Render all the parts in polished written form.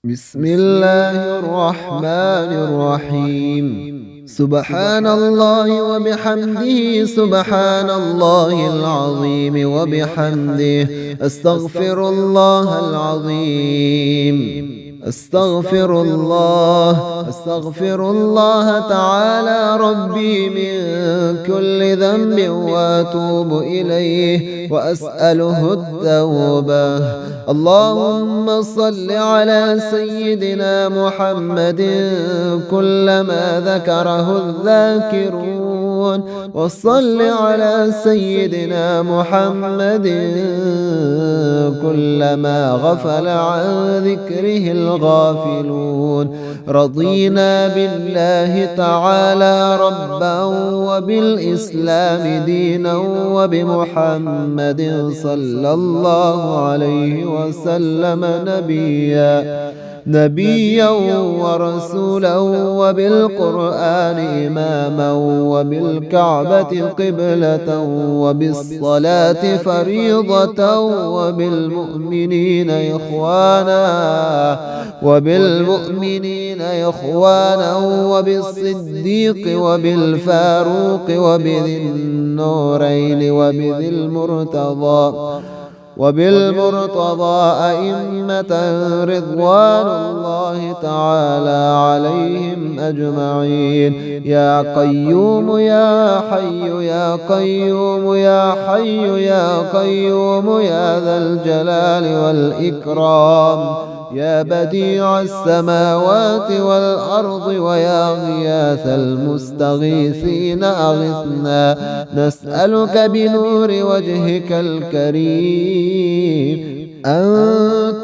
بسم الله الرحمن الرحيم. سبحان الله وبحمده، سبحان الله العظيم وبحمده، أستغفر الله العظيم. أستغفر الله تعالى ربي من كل ذنب وأتوب إليه وأسأله التوبة. اللهم صل على سيدنا محمد كلما ذكره الذاكرون، وصل على سيدنا محمد كلما غفل عن ذكره الغافلون. رضينا بالله تعالى ربا، وبالإسلام دينا، وبمحمد صلى الله عليه وسلم نبيا ورسولا، وبالقرآن إماما، وبالكعبة قبلة، وبالصلاة فريضة، وبالمؤمنين إخوانا، وبالصديق وبالفاروق وبذي النورين وبالمرتضى أئمة رضوان الله تعالى عليهم أجمعين. يا قيوم يا حي يا قيوم يا حي يا قيوم يا ذا الجلال والإكرام، يا بديع السماوات والأرض، ويا غياث المستغيثين أغثنا. نسألك بنور وجهك الكريم أن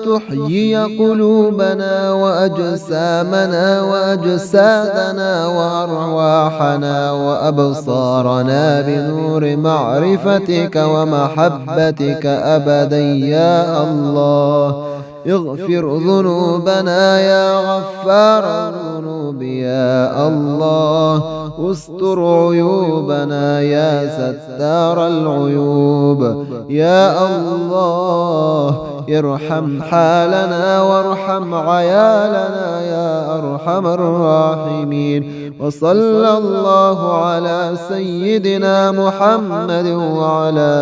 تحيي قلوبنا وأجسامنا وأجسادنا وأرواحنا وأبصارنا بنور معرفتك ومحبتك أبدا يا الله. اغفر ذنوبنا يا غفار الذنوب يا الله. استر عيوبنا يا ستار العيوب يا الله. ارحم حالنا وارحم عيالنا يا أرحم الراحمين. وصلى الله على سيدنا محمد وعلى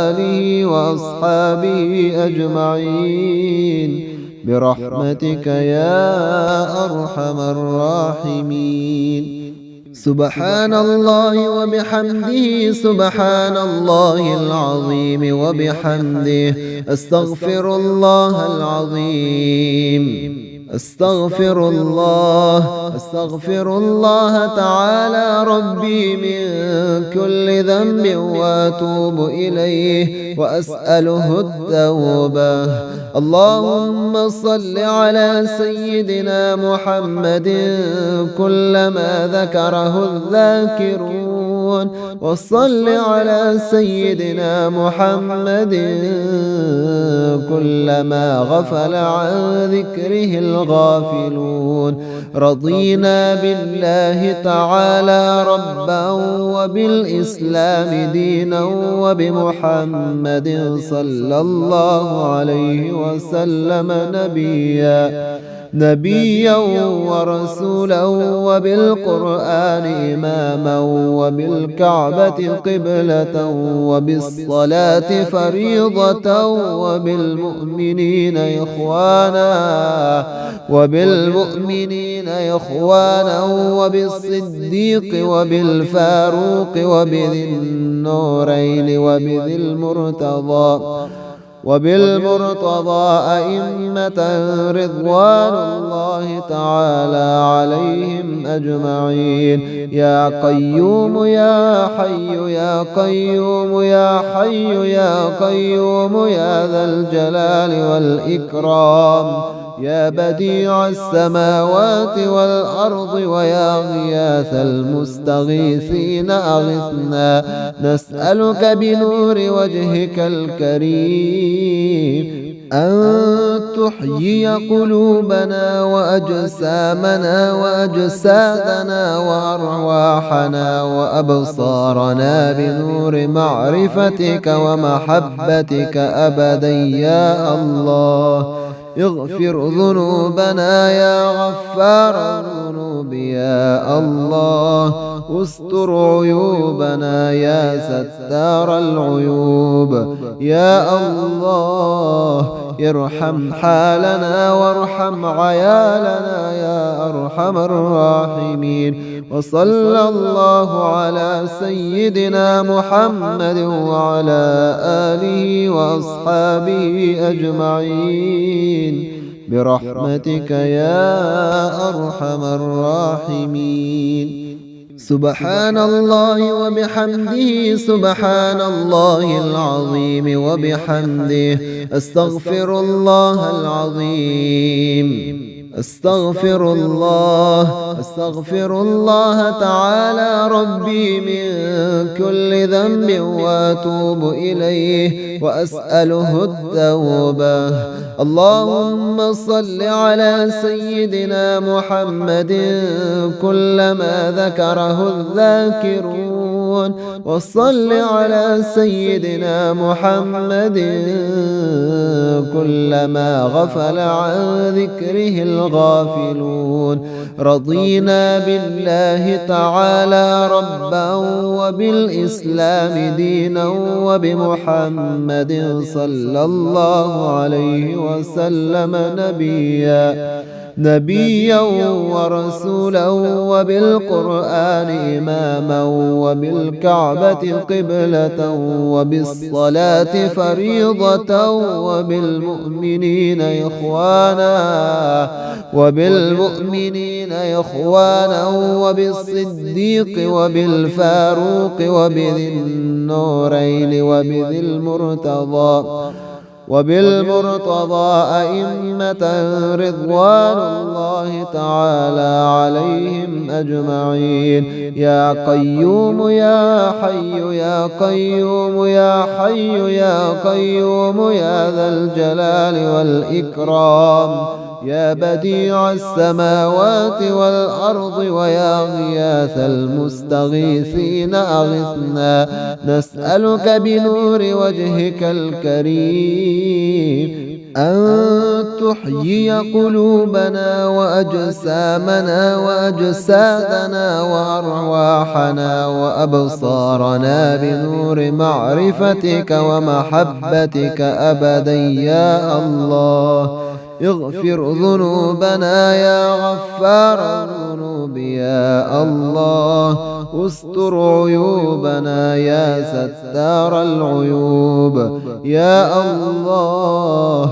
آله وأصحابه أجمعين برحمتك يا أرحم الراحمين. سبحان الله وبحمده، سبحان الله العظيم وبحمده، أستغفر الله العظيم. أستغفر الله تعالى ربي من كل ذنب وأتوب إليه وأسأله التوبة. اللهم صل على سيدنا محمد كلما ذكره الذاكرون، وصل على سيدنا محمد كلما غفل عن ذكره الغافلون. رضينا بالله تعالى ربا، وبالإسلام دينا، وبمحمد صلى الله عليه وسلم نبيا ورسولا، وبالقرآن إماما، وبالكعبة قبلة، وبالصلاة فريضة، وبالمؤمنين إخوانا، وبالصديق وبالفاروق وبذي النورين وبالمرتضى أئمة رضوان الله تعالى عليهم أجمعين. يا قيوم يا حي يا قيوم يا حي يا قيوم يا ذا الجلال والإكرام، يا بديع السماوات والأرض، ويا غياث المستغيثين أغثنا. نسألك بنور وجهك الكريم أن تحيي قلوبنا وأجسامنا وأجسادنا وأرواحنا وأبصارنا بنور معرفتك ومحبتك أبدا يا الله. اغفر ذنوبنا يا غفار الذنوب يا الله، استر عيوبنا يا ستار العيوب يا الله، ارحم حالنا وارحم عيالنا يا أرحم الراحمين. وصلى الله على سيدنا محمد وعلى آله وأصحابه أجمعين برحمتك يا أرحم الراحمين. سبحان الله وبحمده، سبحان الله العظيم وبحمده، أستغفر الله العظيم، أستغفر الله تعالى ربي من كل ذنب وأتوب إليه وأسأله التوبة. اللهم صل على سيدنا محمد كلما ذكره الذاكرون، وصل على سيدنا محمد كلما غفل عن ذكره الغافلون. رضينا بالله تعالى ربا وبالإسلام دينا وبمحمد صلى الله عليه وسلم نبيا ورسولا، وبالقرآن إماما، وبالكعبة قبلة، وبالصلاة فريضة، وبالمؤمنين إخوانا، وبالصديق وبالفاروق وبذي النورين وبالمرتضى أئمة رضوان الله تعالى عليهم أجمعين. يا قيوم يا حي يا قيوم يا حي يا قيوم يا ذا الجلال والإكرام، يا بديع السماوات والأرض ويا غياث المستغيثين أغثنا، نسألك بنور وجهك الكريم أن تحيي قلوبنا وأجسامنا وأجسادنا وأرواحنا وأبصارنا بنور معرفتك ومحبتك أبدا يا الله. اغفر ذنوبنا يا غفار الذنوب يا الله، استر عيوبنا يا ستار العيوب يا الله،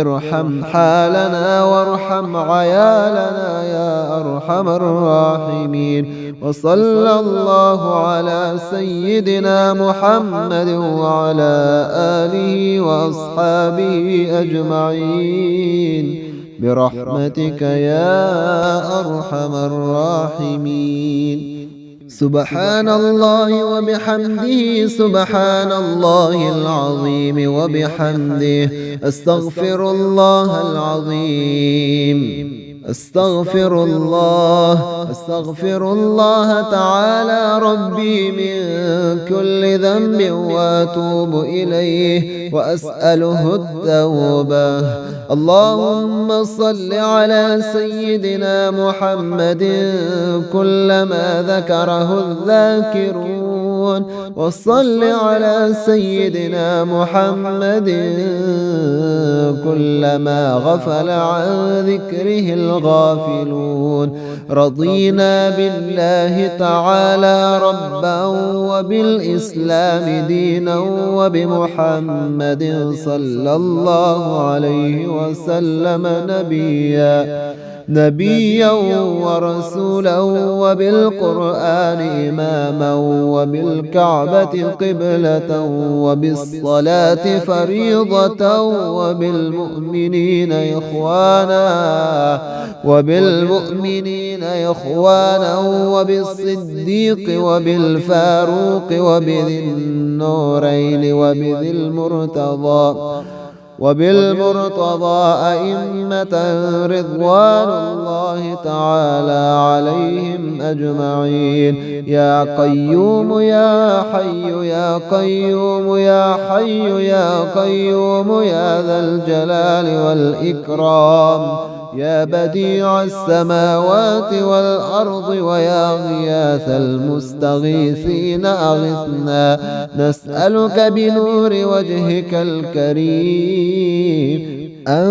ارحم حالنا وارحم عيالنا يا أرحم الراحمين. وصلى الله على سيدنا محمد وعلى آله وأصحابه أجمعين برحمتك يا أرحم الراحمين. سبحان الله وبحمده، سبحان الله العظيم وبحمده، أستغفر الله العظيم، أستغفر الله تعالى ربي من كل ذنب وأتوب إليه وأسأله التوبة. اللهم صل على سيدنا محمد كلما ذكره الذاكرون، وصل على سيدنا محمد كلما غفل عن ذكره الغافلون. رضينا بالله تعالى ربا وبالإسلام دينا وبمحمد صلى الله عليه وسلم نبيا ورسولا، وبالقرآن إماما، وبالكعبة قبلة، وبالصلاة فريضة، وبالمؤمنين إخوانا، وبالصديق وبالفاروق وبذي النورين وبذي وبالمرتضى أئمة رضوان الله تعالى عليهم أجمعين. يا قيوم يا حي يا قيوم يا حي يا قيوم يا ذا الجلال والإكرام، يا بديع السماوات والأرض ويا غياث المستغيثين أغثنا، نسألك بنور وجهك الكريم أن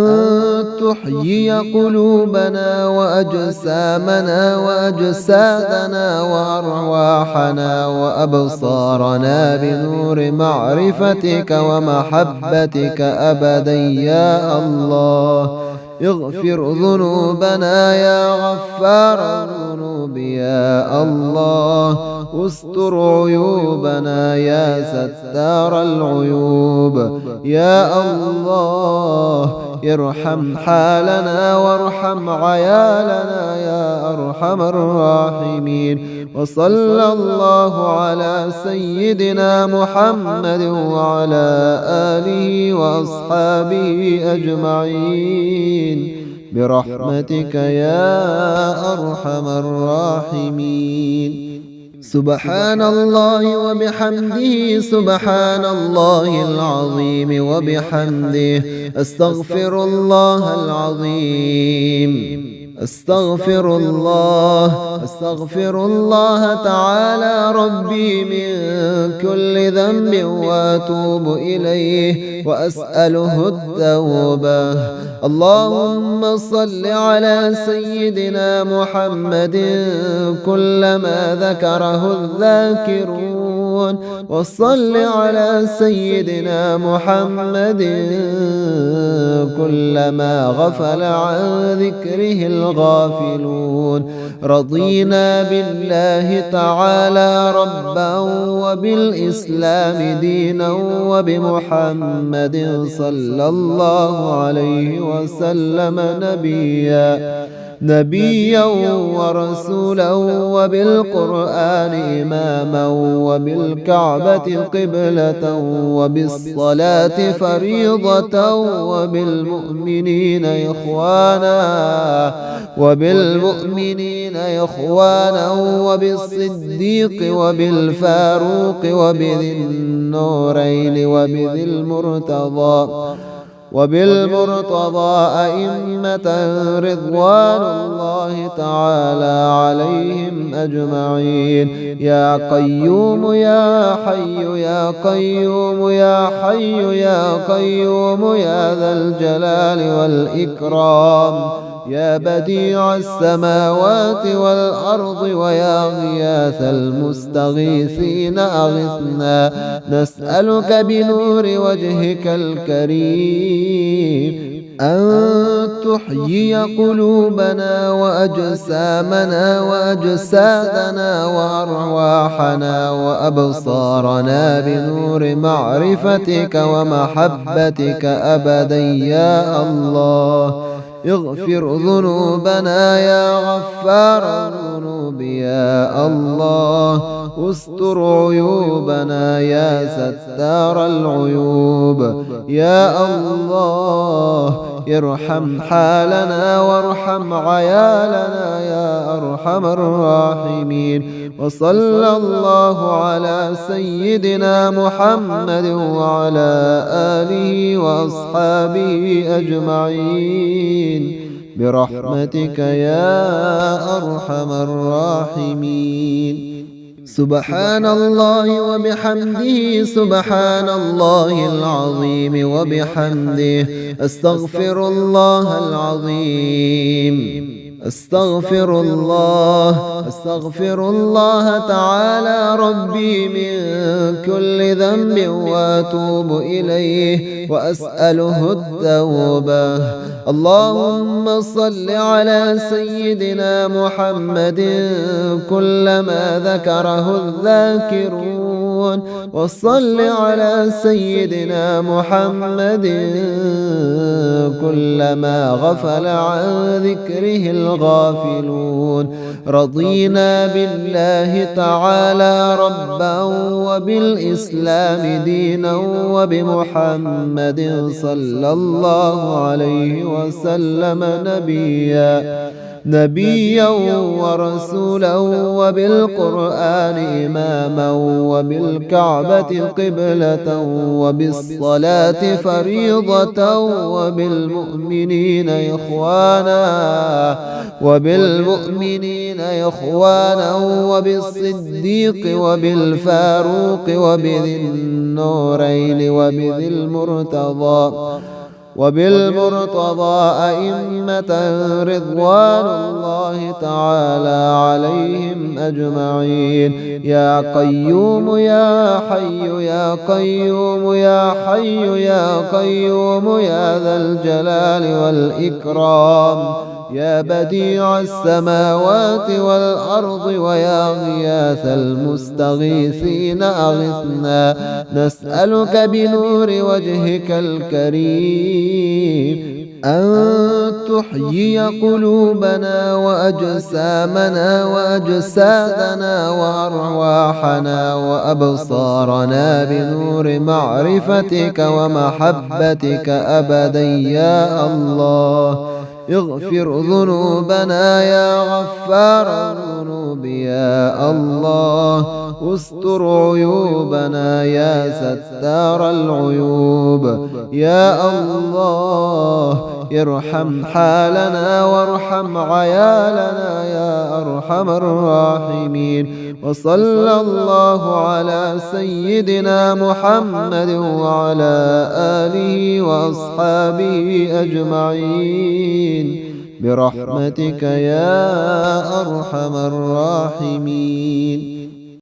تحيي قلوبنا وأجسامنا وأجسادنا وأرواحنا وأبصارنا بنور معرفتك ومحبتك أبدا يا الله. اغفر ذنوبنا يا غفار الذنوب يا الله، استر عيوبنا يا ستار العيوب يا الله. ارحم حالنا وارحم عيالنا يا أرحم الراحمين. وصلى الله على سيدنا محمد وعلى آله وأصحابه أجمعين برحمتك يا أرحم الراحمين. سبحان الله وبحمده سبحان الله العظيم وبحمده، أستغفر الله العظيم، أستغفر الله تعالى ربي من كل ذنب وأتوب إليه وأسأله التوبة. اللهم صل على سيدنا محمد كلما ذكره الذاكرون، وصل على سيدنا محمد كلما غفل عن ذكره الغافلون. رضينا بالله تعالى ربا وبالإسلام دينا وبمحمد صلى الله عليه وسلم نبيا ورسولا وبالقرآن إماما وبالكعبة قبلة وبالصلاة فريضة وبالمؤمنين إخوانا وبالصديق وبالفاروق وبذي النورين وبالمرتضى أئمة رضوان الله تعالى عليهم أجمعين. يا قيوم يا حي يا قيوم يا حي يا قيوم يا ذا الجلال والإكرام، يا بديع السماوات والأرض ويا غياث المستغيثين أغثنا، نسألك بنور وجهك الكريم أن تحيي قلوبنا وأجسامنا وأجسادنا وأرواحنا وأبصارنا بنور معرفتك ومحبتك أبدا يا الله. اغفر ذنوبنا يا غفار الذنوب يا الله، استر عيوبنا يا ستار العيوب يا الله. ارحم حالنا وارحم عيالنا يا أرحم الراحمين. وصلى الله على سيدنا محمد وعلى آله وأصحابه أجمعين برحمتك يا أرحم الراحمين. سبحان الله وبحمده سبحان الله العظيم وبحمده، أستغفر الله العظيم، أستغفر الله تعالى ربي من كل ذنب وأتوب إليه وأسأله التوبة. اللهم صل على سيدنا محمد كلما ذكره الذاكرون، وصل على سيدنا محمد كلما غفل عن ذكره الغافلون. رضينا بالله تعالى ربا وبالإسلام دينا وبمحمد صلى الله عليه وسلم نبيا ورسولا وبالقرآن إماما وبالكعبة قبلة وبالصلاة فريضة وبالمؤمنين إخوانا وبالصديق وبالفاروق وبذي النورين وبالمرتضى أئمة رضوان الله تعالى عليهم أجمعين. يا قيوم يا حي يا قيوم يا حي يا قيوم يا ذا الجلال والإكرام، يا بديع السماوات والأرض ويا غياث المستغيثين أغثنا. نسألك بنور وجهك الكريم أن تحيي قلوبنا وأجسامنا وأجسادنا وأرواحنا وأبصارنا بنور معرفتك ومحبتك أبدا يا الله. اغفر ذنوبنا يا غفار الذنوب يا الله. استر عيوبنا يا ستار العيوب يا الله. ارحم حالنا وارحم عيالنا يا أرحم الراحمين. وصلى الله على سيدنا محمد وعلى آله وأصحابه أجمعين برحمتك يا أرحم الراحمين.